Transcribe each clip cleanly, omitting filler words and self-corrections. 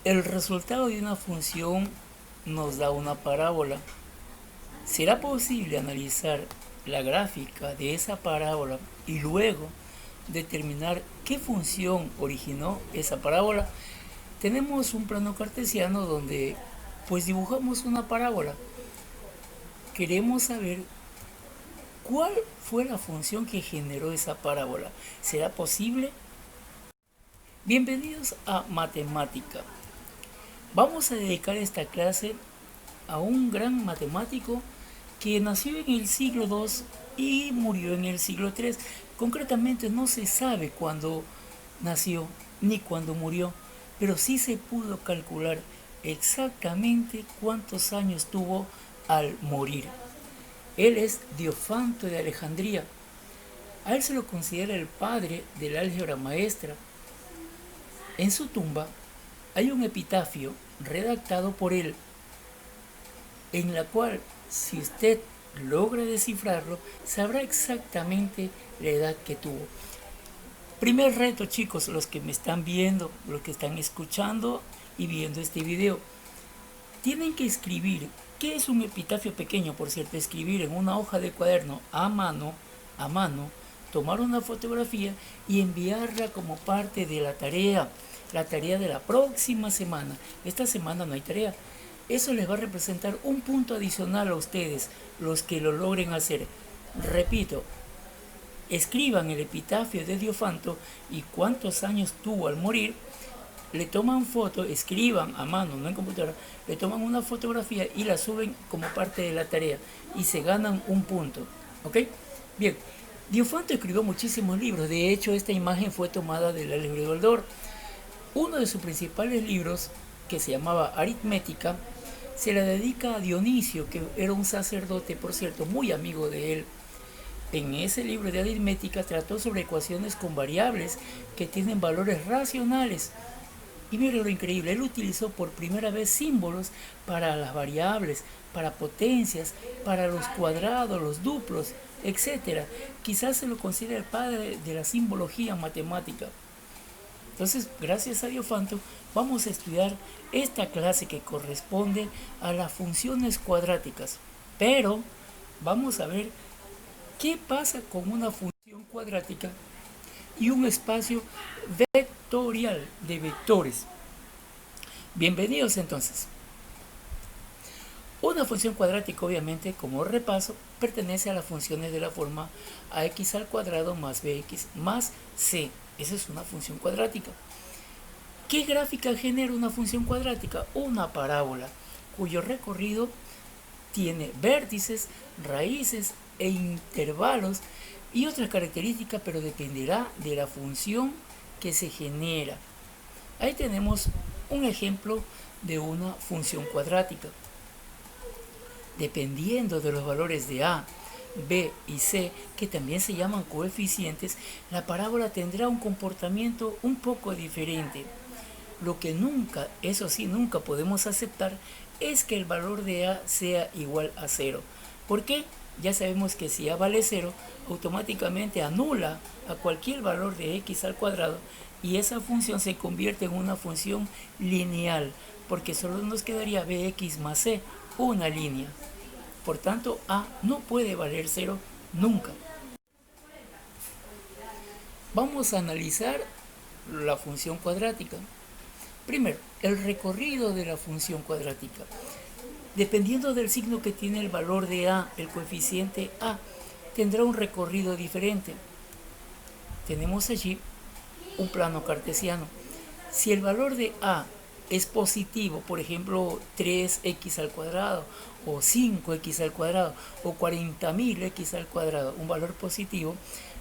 El resultado de una función nos da una parábola. ¿Será posible analizar la gráfica de esa parábola y luego determinar qué función originó esa parábola? Tenemos un plano cartesiano donde pues dibujamos una parábola. Queremos saber cuál fue la función que generó esa parábola. ¿Será posible? Bienvenidos a Matemática. Vamos a dedicar esta clase a un gran matemático que nació en el siglo II y murió en el siglo III. Concretamente no se sabe cuándo nació ni cuándo murió, pero sí se pudo calcular exactamente cuántos años tuvo al morir. Él es Diofanto de Alejandría. A él se lo considera el padre del álgebra maestra. En su tumba hay un epitafio redactado por él, en la cual, si usted logra descifrarlo, sabrá exactamente la edad que tuvo. Primer reto, chicos, los que me están viendo, los que están escuchando y viendo este video, tienen que escribir. ¿Qué es un epitafio pequeño? Por cierto, escribir en una hoja de cuaderno a mano, tomar una fotografía y enviarla como parte de la tarea de la próxima semana. Esta semana no hay tarea. Eso les va a representar un punto adicional a ustedes, los que lo logren hacer. Repito, escriban el epitafio de Diofanto y cuántos años tuvo al morir, le toman foto, escriban a mano, no en computadora, le toman una fotografía y la suben como parte de la tarea y se ganan un punto. ¿Ok? Bien, Diofanto escribió muchísimos libros, de hecho esta imagen fue tomada del álgebra de Baldor. Uno de sus principales libros, que se llamaba Aritmética, se la dedica a Dionisio, que era un sacerdote, por cierto, muy amigo de él. En ese libro de aritmética trató sobre ecuaciones con variables que tienen valores racionales. Y mire lo increíble, él utilizó por primera vez símbolos para las variables, para potencias, para los cuadrados, los duplos, etcétera. Quizás se lo considera el padre de la simbología matemática. Entonces, gracias a Diofanto, vamos a estudiar esta clase que corresponde a las funciones cuadráticas. Pero vamos a ver qué pasa con una función cuadrática y un espacio vectorial de vectores. Bienvenidos entonces. Una función cuadrática, obviamente, como repaso, pertenece a las funciones de la forma ax al cuadrado más bx más c. Esa es una función cuadrática. ¿Qué gráfica genera una función cuadrática? Una parábola, cuyo recorrido tiene vértices, raíces e intervalos y otras características, pero dependerá de la función que se genera. Ahí tenemos un ejemplo de una función cuadrática. Dependiendo de los valores de a, b y c, que también se llaman coeficientes, la parábola tendrá un comportamiento un poco diferente. Lo que nunca, eso sí, nunca podemos aceptar es que el valor de a sea igual a 0. ¿Por qué? Ya sabemos que si a vale 0, automáticamente anula a cualquier valor de x al cuadrado y esa función se convierte en una función lineal, porque solo nos quedaría bx más c, una línea. Por tanto, a no puede valer 0 nunca. Vamos a analizar la función cuadrática. Primero, el recorrido de la función cuadrática. Dependiendo del signo que tiene el valor de a, el coeficiente a, tendrá un recorrido diferente. Tenemos allí un plano cartesiano. Si el valor de a es positivo, por ejemplo 3x al cuadrado o 5x al cuadrado o 40.000 x al cuadrado, un valor positivo,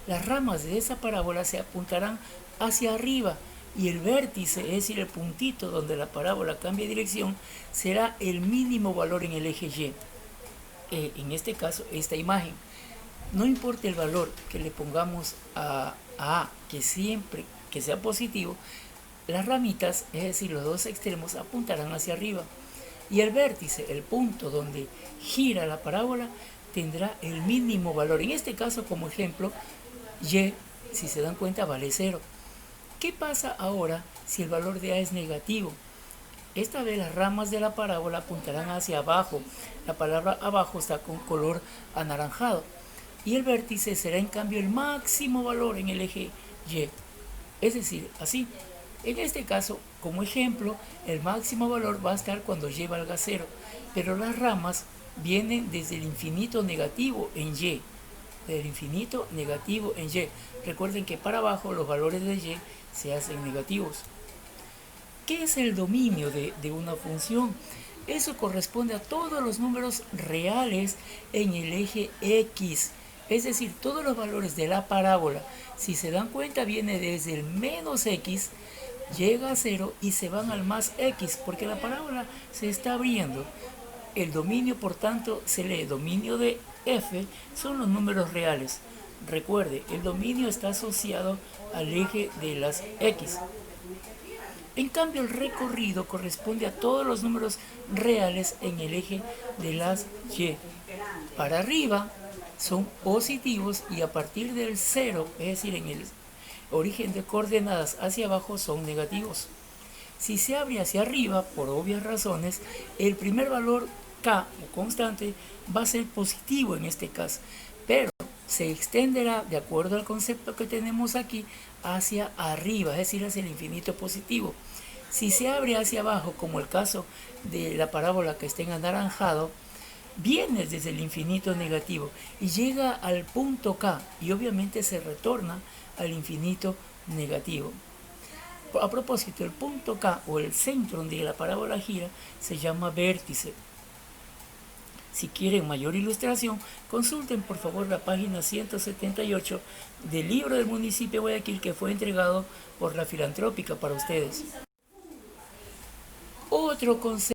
las ramas de esa parábola se apuntarán hacia arriba y el vértice, es decir, el puntito donde la parábola cambia de dirección, será el mínimo valor en el eje Y. En este caso, esta imagen. No importa el valor que le pongamos a A, que siempre que sea positivo, las ramitas, es decir, los dos extremos, apuntarán hacia arriba. Y el vértice, el punto donde gira la parábola, tendrá el mínimo valor. En este caso, como ejemplo, Y, si se dan cuenta, vale 0. ¿Qué pasa ahora si el valor de A es negativo? Esta vez las ramas de la parábola apuntarán hacia abajo. La palabra abajo está con color anaranjado. Y el vértice será en cambio el máximo valor en el eje Y. Es decir, así. En este caso, como ejemplo, el máximo valor va a estar cuando Y valga 0, pero las ramas vienen desde el infinito negativo en Y. Del infinito negativo en Y. Recuerden que para abajo los valores de Y se hacen negativos. ¿Qué es el dominio de una función? Eso corresponde a todos los números reales en el eje X. Es decir, todos los valores de la parábola, si se dan cuenta, viene desde el menos X, llega a 0 y se van al más X, porque la parábola se está abriendo. El dominio, por tanto, se lee dominio de F, son los números reales. Recuerde, el dominio está asociado al eje de las X. En cambio, el recorrido corresponde a todos los números reales en el eje de las Y. Para arriba son positivos y a partir del 0, es decir, en el origen de coordenadas hacia abajo, son negativos. Si se abre hacia arriba, por obvias razones, el primer valor K o constante va a ser positivo en este caso, pero se extenderá, de acuerdo al concepto que tenemos aquí, hacia arriba, es decir, hacia el infinito positivo. Si se abre hacia abajo, como el caso de la parábola que está en anaranjado, viene desde el infinito negativo y llega al punto K y obviamente se retorna al infinito negativo. A propósito, el punto K o el centro donde la parábola gira se llama vértice. Si quieren mayor ilustración, consulten por favor la página 178 del libro del municipio de Guayaquil que fue entregado por la Filantrópica para ustedes. Otro concepto